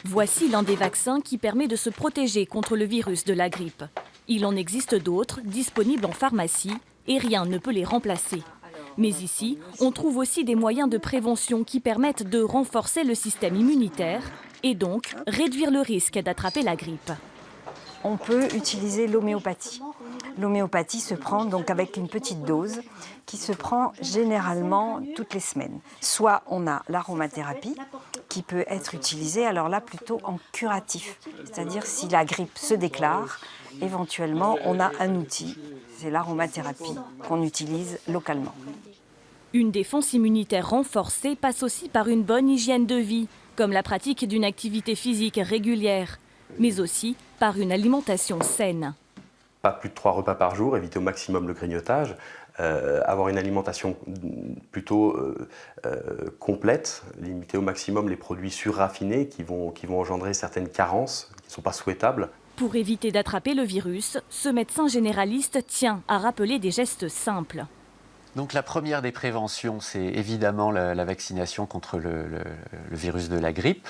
Voici l'un des vaccins qui permet de se protéger contre le virus de la grippe. Il en existe d'autres, disponibles en pharmacie, et rien ne peut les remplacer. Mais ici, on trouve aussi des moyens de prévention qui permettent de renforcer le système immunitaire et donc réduire le risque d'attraper la grippe. On peut utiliser l'homéopathie. L'homéopathie se prend donc avec une petite dose qui se prend généralement toutes les semaines. Soit on a l'aromathérapie qui peut être utilisée alors là plutôt en curatif. C'est-à-dire si la grippe se déclare, éventuellement on a un outil, c'est l'aromathérapie qu'on utilise localement. Une défense immunitaire renforcée passe aussi par une bonne hygiène de vie, comme la pratique d'une activité physique régulière, mais aussi par une alimentation saine. Pas plus de 3 repas par jour, éviter au maximum le grignotage, avoir une alimentation plutôt complète, limiter au maximum les produits surraffinés qui vont engendrer certaines carences qui ne sont pas souhaitables. Pour éviter d'attraper le virus, ce médecin généraliste tient à rappeler des gestes simples. Donc la première des préventions, c'est évidemment la vaccination contre le virus de la grippe.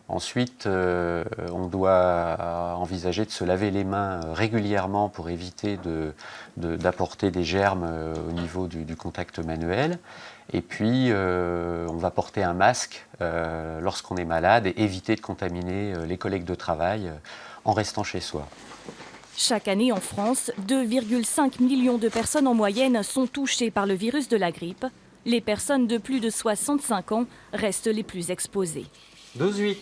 Ensuite, on doit envisager de se laver les mains régulièrement pour éviter d'apporter des germes au niveau du contact manuel. Et puis, on va porter un masque lorsqu'on est malade et éviter de contaminer les collègues de travail en restant chez soi. Chaque année en France, 2,5 millions de personnes en moyenne sont touchées par le virus de la grippe. Les personnes de plus de 65 ans restent les plus exposées. 12-8.